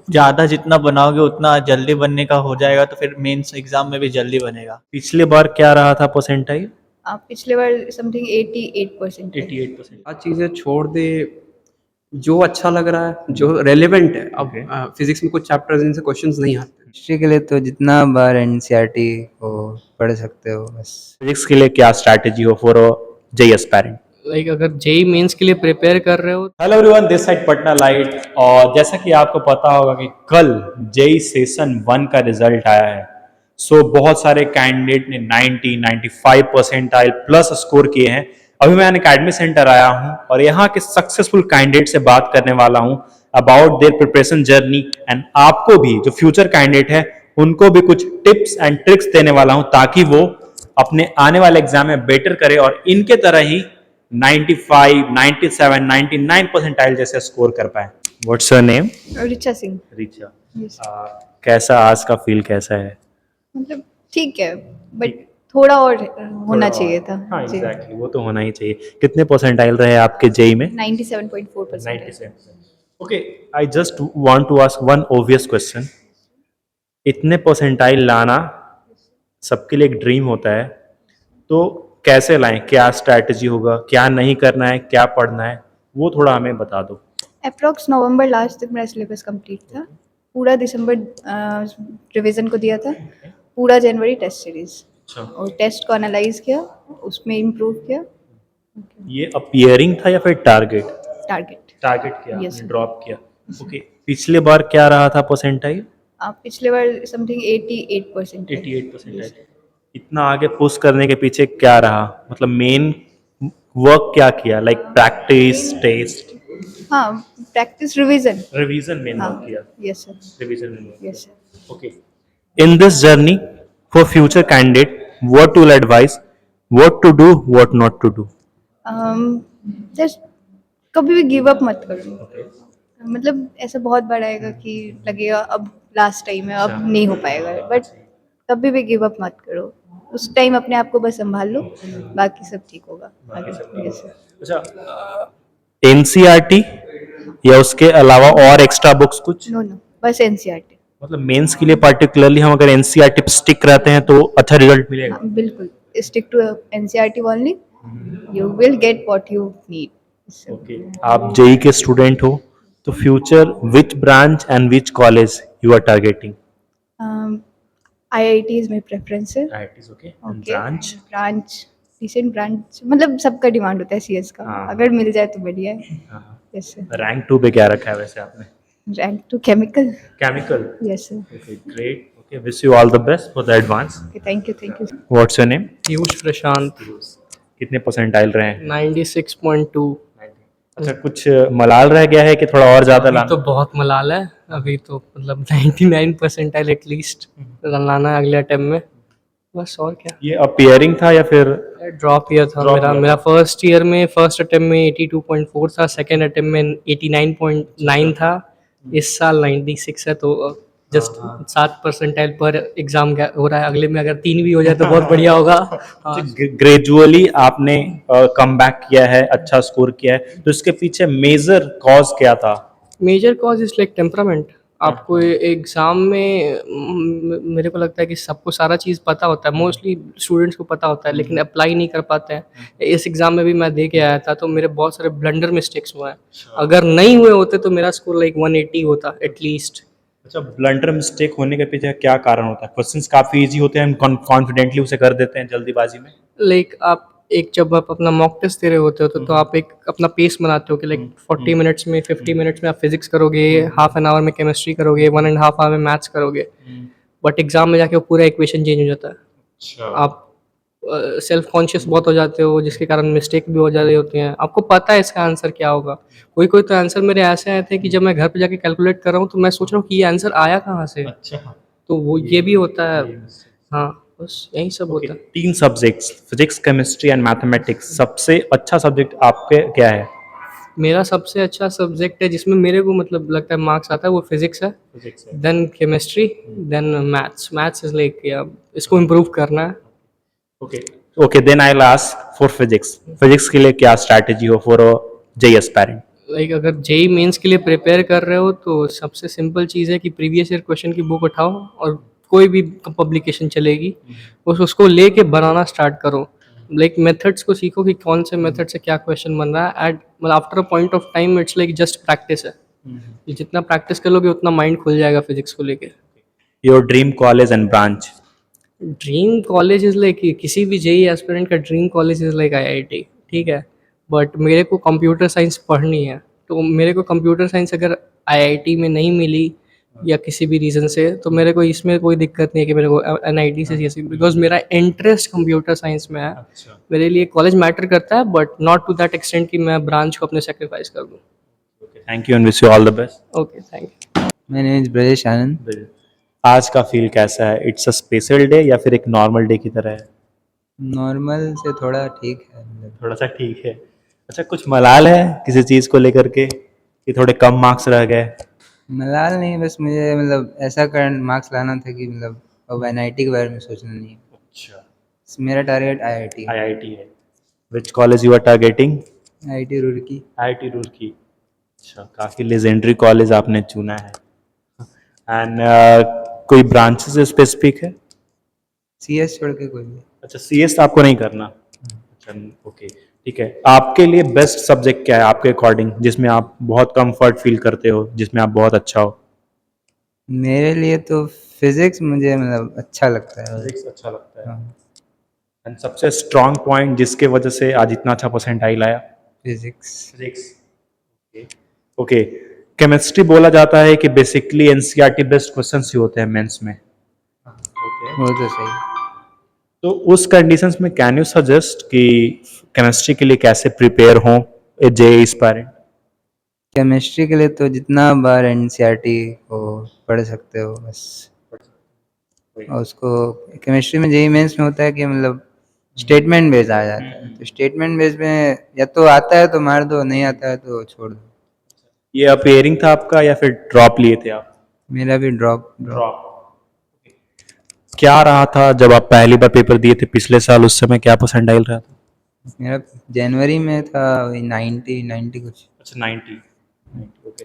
ज़्यादा जितना बनाओगे उतना जल्दी बनने का हो जाएगा, तो फिर मेंस एग्जाम में भी जल्दी बनेगा। पिछले बार क्या रहा था परसेंटाइल? पिछले बार समथिंग 88% है। 88%। आज चीज़ें छोड़ दे, जो अच्छा लग रहा है, जो रेलेवेंट है। अब फिजिक्स में कुछ चैप्टर्स जिनसे क्वेश्चंस नहीं आते। हिस्ट्री के लिए तो जितना बार एनसीईआरटी को पढ़ सकते हो बस। फिजिक्स के लिए क्या स्ट्रैटेजी हो for a JEE aspirant? Like अगर जेई मेंस के लिए प्रिपेयर कर रहे हो। Hello everyone, this side Patna light. और जैसा कि आपको पता होगा कि कल जेई सेशन 1 का रिजल्ट आया है। सो बहुत सारे कैंडिडेट ने 90, 95 परसेंटाइल प्लस स्कोर किए हैं। अभी मैं अकेडमी सेंटर आया हूं और यहाँ के सक्सेसफुल कैंडिडेट से बात करने वाला हूं about their preparation journey, and आपको भी जो फ्यूचर कैंडिडेट है उनको भी कुछ टिप्स एंड ट्रिक्स देने वाला हूं ताकि वो अपने आने वाले एग्जाम में बेटर करे और इनके तरह ही 95, 97, 99 परसेंटाइल जैसे स्कोर कर पाए। What's your name? Richa Singh. Richa. Yes. कैसा आज का फील कैसा है? मतलब ठीक है, बट थोड़ा और होना चाहिए था। हाँ एग्जैक्टली, वो तो होना ही चाहिए। कितने परसेंटाइल रहे आपके जेई में? 97.4%। 97%। Okay, I just want to ask one obvious question. इतने परसेंटाइल लाना सबके लिए एक ड्रीम होता है, तो कैसे लाएं? क्या स्ट्रैटेजी होगा? क्या नहीं करना है? क्या पढ़ना है? वो थोड़ा हमें बता दो। अप्रॉक्स नवंबर लास्ट तक मेरा सिलेबस कंप्लीट था। पूरा दिसंबर रिवीजन को दिया था। पूरा जनवरी टेस्ट सीरीज और टेस्ट को एनालाइज किया, उसमें इम्प्रूव किया। ये अपीयरिंग था या फिर टारगेट? टारगेट किया, Yes, sir. ड्रॉप किया। ओके, पिछले बार क्या रहा था परसेंटाइल? पिछले बार समथिंग 88% है। 88%। इतना आगे पुश करने के पीछे क्या रहा? मतलब मेन वर्क क्या किया? Like practice, test? हाँ, प्रैक्टिस रिवीजन। रिवीजन मेन हाँ, वर्क किया। Yes sir. Revision main work. Yes sir. Okay. In this journey, for future candidate, what will advise? What to do, what not to do? Just कभी भी give up मत करो। मतलब ऐसा बहुत बार आएगा कि लगेगा अब लास्ट टाइम है, अब नहीं हो पाएगा, बट कभी भी गिव अप मत करो। उस टाइम अपने आप को बस संभाल लो, बाकी सब ठीक होगा। Yes, sir. अच्छा, एनसीईआरटी या उसके अलावा और एक्स्ट्रा बुक्स कुछ? नो बस एनसीईआरटी। मतलब मेंस के लिए पार्टिकुलरली हम अगर एनसीईआरटी पे स्टिक रहते हैं तो अच्छा रिजल्ट मिलेगा? हाँ, बिल्कुल stick to NCERT only, you will get what you need. Okay, आप जेई के स्टूडेंट हो तो future which branch and which college you are targeting? IIT is my preference है। IITs. Okay, branch? Branch decent branch, मतलब सबका demand होता है CS का। हाँ। अगर मिल जाए तो बढ़िया है। Yes sir. रैंक 2 पे क्या रखा है वैसे आपने? Rank to chemical. Chemical. Yes sir. Okay, great. Okay, wish you all the best for the advance. Thank you. What's your name? Piyush Prashant. कितने परसेंटाइल रहे हैं? 96.2। अच्छा, कुछ मलाल रह गया है कि थोड़ा और ज्यादा अभी लाना? तो बहुत मलाल है। अभी तो मतलब 99 परसेंटाइल एटलीस्ट लाना है अगले अटेम्प्ट में, बस। और क्या, ये अपीयरिंग था या फिर? ड्रॉप ईयर था मेरा फर्स्ट ईयर में। फर्स्ट अटेम्प्ट में 82.4 था, सेकेंड अटेम्प्ट में 89.9 था। इस साल 96 है, तो जस्ट 7 परसेंटाइल पर एग्जाम हो रहा है। अगले में अगर 3 भी हो जाए तो बहुत बढ़िया होगा। हाँ। ग्रेजुअली आपने कम बैक किया है, अच्छा स्कोर किया है, तो इसके पीछे मेजर कॉज क्या था? Major cause is like temperament. आपको एग्ज़ाम में मेरे को लगता है कि सबको सारा चीज़ पता होता है, मोस्टली स्टूडेंट्स को पता होता है, लेकिन अप्लाई नहीं कर पाते हैं। इस एग्ज़ाम में भी मैं दे के आया था, तो मेरे बहुत सारे ब्लंडर मिस्टेक्स हुए हैं। अगर नहीं हुए होते तो मेरा स्कोर लाइक 180 होता एटलीस्ट। अच्छा, ब्लंडर मिस्टेक होने के पीछे क्या कारण होता है? क्वेश्चंस काफी इजी होते हैं, हम कॉन्फिडेंटली उसे कर देते हैं जल्दीबाजी में। लाइक जब आप अपना मॉक टेस्ट दे रहे होते हो तो आप एक अपना पेस बनाते हो कि लाइक 40 मिनट्स में 50 मिनट्स में आप फिजिक्स करोगे, हाफ एन आवर में केमिस्ट्री करोगे, 1.5 आवर में मैथ्स करोगे। बट एग्जाम में जाके वो पूरा इक्वेशन चेंज हो जाता है। आप सेल्फ कॉन्शियस बहुत हो जाते हो, जिसके कारण मिस्टेक भी हो जा रही होती हैं। आपको पता है इसका आंसर क्या होगा। कोई कोई तो आंसर मेरे ऐसे आए थे कि जब मैं घर पे जाके कैलकुलेट कर रहा हूँ तो मैं सोच रहा हूँ कि ये आंसर आया कहाँ से। अच्छा, तो वो ये भी होता है। हाँ, बस यही सब होता है। 3 subjects, physics, chemistry and mathematics, सबसे अच्छा सब्जेक्ट आपके क्या है? मेरा सबसे अच्छा सब्जेक्ट है जिसमें मेरे को मतलब लगता है मार्क्स आता है, वो फिजिक्स है, then chemistry, then maths. Maths is like इसको इम्प्रूव करना है। Okay, okay, then I will ask for physics. Physics के लिए क्या स्ट्रैटेजी हो for a JEE aspirant? Like अगर जेई मेंस के लिए प्रिपेयर कर रहे हो तो सबसे सिंपल चीज़ है कि प्रीवियस ईयर क्वेश्चन की बुक उठाओ और कोई भी पब्लिकेशन चलेगी उसको लेके बनाना स्टार्ट करो। लाइक मेथड्स को सीखो कि कौन से मेथड से क्या क्वेश्चन बन रहा है। एट मतलब after a point of time it's like just practice है। कि जितना प्रैक्टिस करोगे उतना माइंड खुल जाएगा फिजिक्स को लेके। Your dream college and branch? Dream college is like किसी भी जेई एस्पिरेंट का dream college is like IIT, ठीक है। बट मेरे को कंप्यूटर साइंस पढ़नी है तो मेरे को कंप्यूटर साइंस अगर आईआईटी में नहीं मिली या किसी भी रीज़न से तो मेरे को इसमें कोई दिक्कत नहीं है कि मेरे को एनआईटी से जैसे, बिकॉज मेरा इंटरेस्ट कंप्यूटर साइंस में है। मेरे लिए कॉलेज मैटर करता है but not to that extent कि मैं ब्रांच को अपने सेक्रीफाइस कर दूँ। Thank you and wish you all the best. Okay, thank you. My name is Brajesh Anand. आज का फील कैसा है? इट्स अ स्पेशल डे या फिर एक नॉर्मल डे की तरह है? नॉर्मल से थोड़ा ठीक है मतलब। थोड़ा सा ठीक है। अच्छा, कुछ मलाल है किसी चीज़ को लेकर के कि थोड़े कम मार्क्स रह गए? मलाल नहीं, बस मुझे मतलब ऐसा करंट मार्क्स लाना था कि मतलब अब एनआईटी के बारे में सोचना नहीं है। अच्छा, मेरा टारगेट आईआईटी है। आईआईटी है। Which college you are targeting? IIT Roorkee. IIT Roorkee. अच्छा, काफ़ी लेजेंडरी कॉलेज आपने चुना है। एंड कोई ब्रांचेस स्पेसिफिक है? सीएस छोड़ के कोई भी। अच्छा, सीएस आपको नहीं करना? अच्छा, ओके, ठीक है। आपके लिए बेस्ट सब्जेक्ट क्या है आपके अकॉर्डिंग, जिसमें आप बहुत कंफर्ट फील करते हो, जिसमें आप बहुत अच्छा हो? मेरे लिए तो फिजिक्स मुझे मतलब अच्छा लगता है। फिजिक्स अच्छा लगता है। हाँ, एंड सबसे स्ट्रॉन्ग पॉइंट जिसके वजह से आज इतना अच्छा परसेंटाइल आया? फिजिक्स। फिजिक्स। ओके, केमिस्ट्री बोला जाता है कि बेसिकली एनसीईआरटी बेस्ड क्वेश्चंस ही होते हैं मेंस में। वो तो सही। तो उस कंडीशंस में कैन यू सजेस्ट कि केमिस्ट्री के लिए कैसे प्रिपेयर हों ए जेईई एस्पायरेंट? केमिस्ट्री के लिए तो जितना बार एनसीईआरटी को पढ़ सकते हो बस। और उसको केमिस्ट्री में जेईई मेंस में होता है कि मतलब स्टेटमेंट बेस आ जाता है, तो स्टेटमेंट बेस में या तो आता है तो मार दो, नहीं आता है तो छोड़ दो। ये अपेयरिंग था आपका या फिर ड्रॉप लिए थे आप? मेरा भी ड्रॉप। क्या रहा था जब आप पहली बार पेपर दिए थे पिछले साल, उस समय क्या परसेंटाइल रहा था? मेरा जनवरी में था वही 90 कुछ। अच्छा, 90। ओके।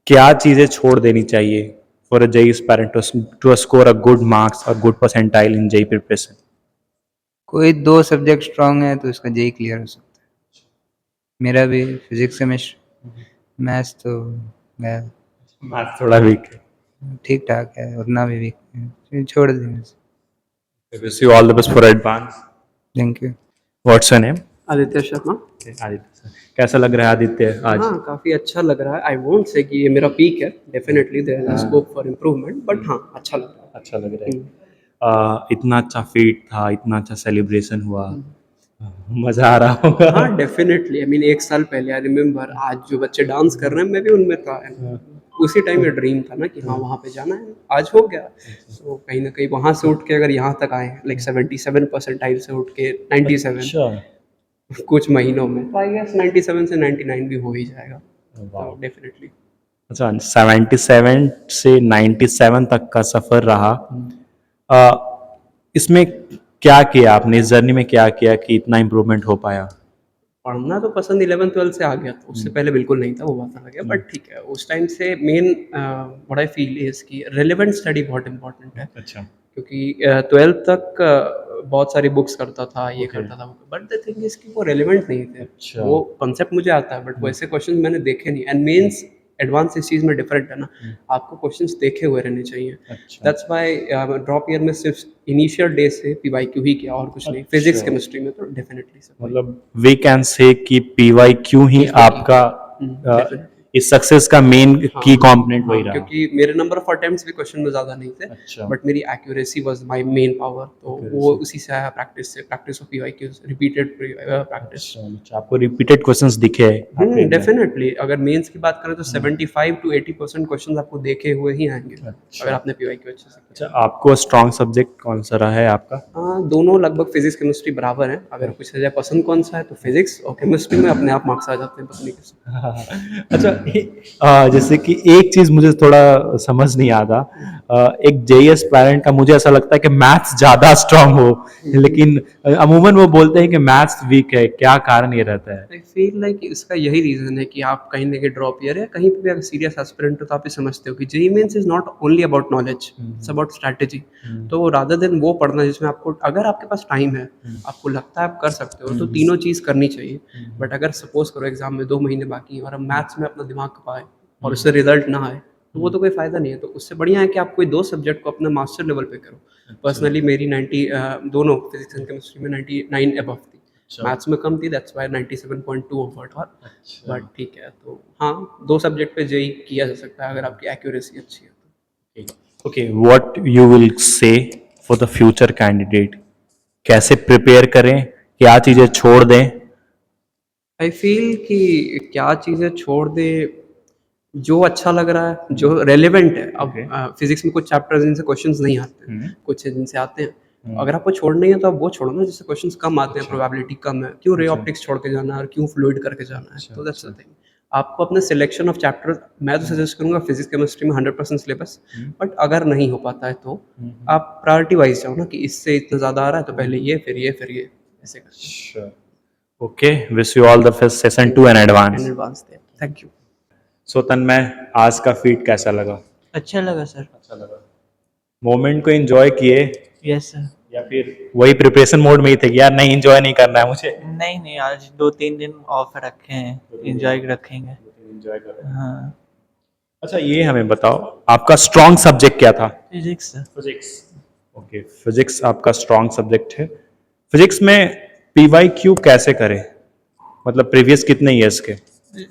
क्या चीज़ें छोड़ देनी चाहिए for a JEE aspirant to score a good marks और good percentile in JEE preparation? कोई 2 सब्जेक्ट स्ट्रांग है तो उसका जेईई क्लियर हो सकता है। मेरा भी फिजिक्स केमिस्ट्री। मैथ्स तो गया मैथ्स थोड़ा वीक है। ठीक ठाक है, उतना भी वीक है, फिर छोड़ देंगे। Wish you all the best for advance. Thank you. What's your name? Aditya Sharma. Aditya. कैसा लग रहा है आदित्य आज? हाँ, काफ़ी अच्छा लग रहा है। आई वोंट से कि ये मेरा पीक है, definitely there is scope for improvement, but हाँ, अच्छा लग रहा है। अच्छा लग रहा है। इतना अच्छा फीट था, इतना अच्छा सेलिब्रेशन हुआ, मजा आ रहा होगा। हाँ, डेफिनेटली। आई मीन 1 साल पहले आई रिमेम्बर आज जो बच्चे डांस कर रहे हैं मैं भी उनमें था। उसी टाइम ये ड्रीम था ना कि हाँ वहाँ पे जाना है, आज हो गया। तो कहीं ना कहीं वहाँ से उठ के अगर यहाँ तक आए लाइक 77 परसेंटाइल से उठ के 97 अच्छा। कुछ महीनों में, तो आई गेस 97 से 99 भी हो ही जाएगा। तो डेफिनेटली अच्छा, 77 से 97 तक का सफर रहा। इसमें क्या किया आपने, इस जर्नी में क्या किया कि इतना इम्प्रूवमेंट हो पाया? पढ़ना तो पसंद 11-12 से आ गया था, उससे पहले बिल्कुल नहीं था, वो बात अलग है। बट ठीक है, उस टाइम से main what I feel is कि रेलेवेंट स्टडी बहुत इंपॉर्टेंट है। अच्छा। क्योंकि 12th तक बहुत सारी बुक्स करता था, ये करता था, बट द थिंग इज कि वो रेलेवेंट नहीं थे। अच्छा। वो कॉन्सेप्ट मुझे आता है बट वैसे क्वेश्चन मैंने देखे नहीं। एंड मेंस एडवांस इस चीज़ में डिफरेंट है ना, आपको क्वेश्चंस देखे हुए रहने चाहिए। अच्छा। दैट्स व्हाई ड्रॉप ईयर में सिर्फ इनिशियल डे से पीवाईक्यू ही किया और कुछ नहीं। फिजिक्स केमिस्ट्री में तो डेफिनेटली सब मतलब वी कैन से कि पीवाईक्यू ही आपका इस सक्सेस का मेन की कंपोनेंट वही रहा। क्योंकि मेरे नंबर ऑफ अटेम्प्ट्स भी क्वेश्चन में ज़्यादा नहीं थे। अच्छा। बट मेरी accuracy was my main power, तो वो उसी से आया, प्रैक्टिस से, practice of PYQs, repeated practice. अच्छा, आपको रिपीटेड क्वेश्चंस दिखे हैं? डेफिनेटली अगर मेंस की बात करें तो 75 to 80% क्वेश्चन आपको देखे हुए ही आएंगे अगर आपने पीवाईक्यू अच्छे से। अच्छा, आपको स्ट्रॉन्ग सब्जेक्ट कौन सा रहा है आपका? दोनों लगभग फिजिक्स केमिस्ट्री बराबर है। अगर पूछा जाए पसंद कौन सा है तो फिजिक्स, और केमिस्ट्री में अपने आप मार्क्स आ जाते हैं पता नहीं कैसे। अच्छा, जैसे कि एक चीज मुझे थोड़ा समझ नहीं आता, एक जेई एस्पायरेंट का मुझे ऐसा लगता है कि मैथ्स ज्यादा स्ट्रांग हो, लेकिन अमूमन वो बोलते हैं कि मैथ्स वीक है, क्या कारण ये रहता है? आई फील लाइक इसका यही रीज़न है कि आप कहीं ना कहीं ड्रॉप ईयर या कहीं पे भी अगर सीरियस एस्पिरेंट हो तो आप ये समझते हो कि JEE mains is not only about knowledge, it's about strategy. तो रादर देन वो पढ़ना जिसमें आपको, अगर आपके पास टाइम है, आपको लगता है आप कर सकते हो, तो तीनों चीज़ करनी चाहिए। बट अगर सपोज करो एग्जाम में 2 महीने बाकी हैं और हम मैथ्स में अपना दिमाग खपाए और उससे रिजल्ट ना आए, तो वो तो कोई फ़ायदा नहीं है। तो उससे बढ़िया है कि आप कोई 2 सब्जेक्ट को अपने मास्टर लेवल पे करो। पर्सनली मेरी 90 दोनों फिजिक्स एंड केमिस्ट्री में 99 अबव थी, मैथ्स में कम थी, दैट्स व्हाई 97.2 ओवर था। बट ठीक है, तो हाँ 2 सब्जेक्ट पे जेईई किया जा सकता है अगर आपकी एक्यूरेसी अच्छी है तो। Okay, what you will say for the future candidate, कैसे प्रिपेयर करें, क्या चीजें छोड़ दें? आई फील कि क्या चीज़ें छोड़ दे, जो अच्छा लग रहा है, जो रेलेवेंट है। अब फिजिक्स में कुछ चैप्टर्स जिनसे क्वेश्चंस नहीं आते हैं, कुछ है जिनसे आते हैं। अगर आपको छोड़ना ही है तो आप वो छोड़ो ना जिससे क्वेश्चंस कम आते हैं, प्रोबेबिलिटी कम है। क्यों रे ऑप्टिक्स छोड़ के जाना है और क्यों फ्लूइड करके जाना है? तो दैट्स द थिंग। आपको अपने सिलेक्शन ऑफ चैप्टर, मैं तो सजेस्ट करूंगा फिजिक्स केमिस्ट्री में 100% सिलेबस। बट अगर नहीं हो पाता है तो आप प्रायोरिटी वाइज जाओ ना, कि इससे इतना ज़्यादा आ रहा है तो पहले ये, फिर ये, फिर ये, ऐसे करके। Okay, wish you all the best session 2 in advance. Advance थे, थैंक यू। सो तन्मय, आज का फीड कैसा लगा? अच्छा लगा सर। अच्छा लगा। मोमेंट को एंजॉय किए यस सर। या फिर वही प्रिपरेशन मोड में ही थे कि यार नहीं एंजॉय नहीं करना है मुझे? नहीं नहीं, आज 2-3 दिन ऑफ रखे हैं, एंजॉय रखेंगे। एंजॉय करो। हाँ। अच्छा, ये हमें बताओ, आपका स्ट्रॉन्ग सब्जेक्ट क्या था? Physics sir. Physics. Okay, physics आपका स्ट्रॉन्ग सब्जेक्ट है। फिजिक्स में पीवाईक्यू कैसे करें, मतलब प्रीवियस कितने ईयर्स के?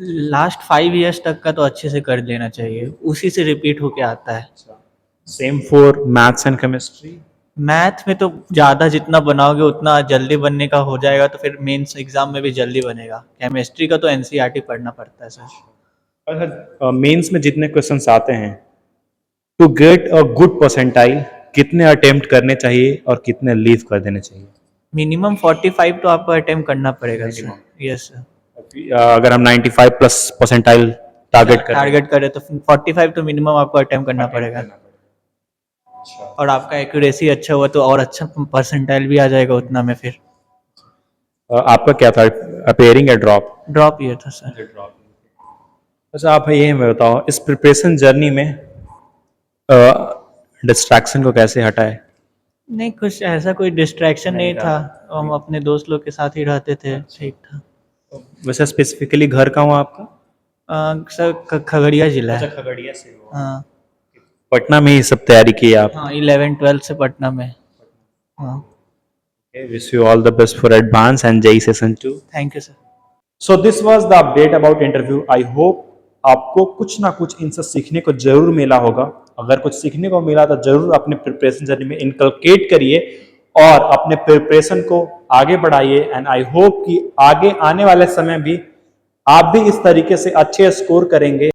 लास्ट 5 इयर्स तक का तो अच्छे से कर लेना चाहिए, उसी से रिपीट होके आता है। Same for maths and chemistry? Math में तो ज़्यादा जितना बनाओगे उतना जल्दी बनने का हो जाएगा, तो फिर मेंस एग्जाम में भी जल्दी बनेगा। केमिस्ट्री का तो एनसीईआरटी पढ़ना पड़ता है सर। अच्छा, मेंस में जितने क्वेश्चंस आते हैं, to get a good percentile कितने अटेम्प्ट करने चाहिए और कितने लीव कर देने चाहिए? मिनिमम 45 तो आपको अटेम्प्ट करना पड़ेगा सर। Yes sir. अगर हम 95 प्लस परसेंटाइल टारगेट करें तो 45 तो मिनिमम आपको अटेम्प्ट करना पड़ेगा। और आपका एक्यूरेसी अच्छा हुआ तो और अच्छा परसेंटाइल भी आ जाएगा उतना में। फिर आपका क्या था, अपेयरिंग या ड्रॉप? ड्रॉप ईयर था सर। अच्छा, आप ये हमें बताओ, इस प्रिपरेशन जर्नी में डिस्ट्रैक्शन को कैसे हटाए? नहीं, कुछ ऐसा कोई डिस्ट्रैक्शन नहीं था, हम अपने दोस्त लोग के साथ ही रहते थे, ठीक था। वैसे स्पेसिफिकली घर कहाँ हुआ आपका? सर खगड़िया जिला है। खगड़िया से हो। हाँ पटना में ही सब तैयारी की है आप? हाँ, 11-12 से पटना में। हाँ। Wish you all the best for advance and JEE session 2। Thank you sir. So this was the update about interview. I hope आपको कुछ ना कुछ इनसे सीखने को जरूर मिला होगा। अगर कुछ सीखने को मिला तो जरूर अपने प्रिपरेशन जर्नी में इनकलकेट करिए और अपने प्रिपरेशन को आगे बढ़ाइए। एंड आई होप कि आगे आने वाले समय भी आप भी इस तरीके से अच्छे स्कोर करेंगे।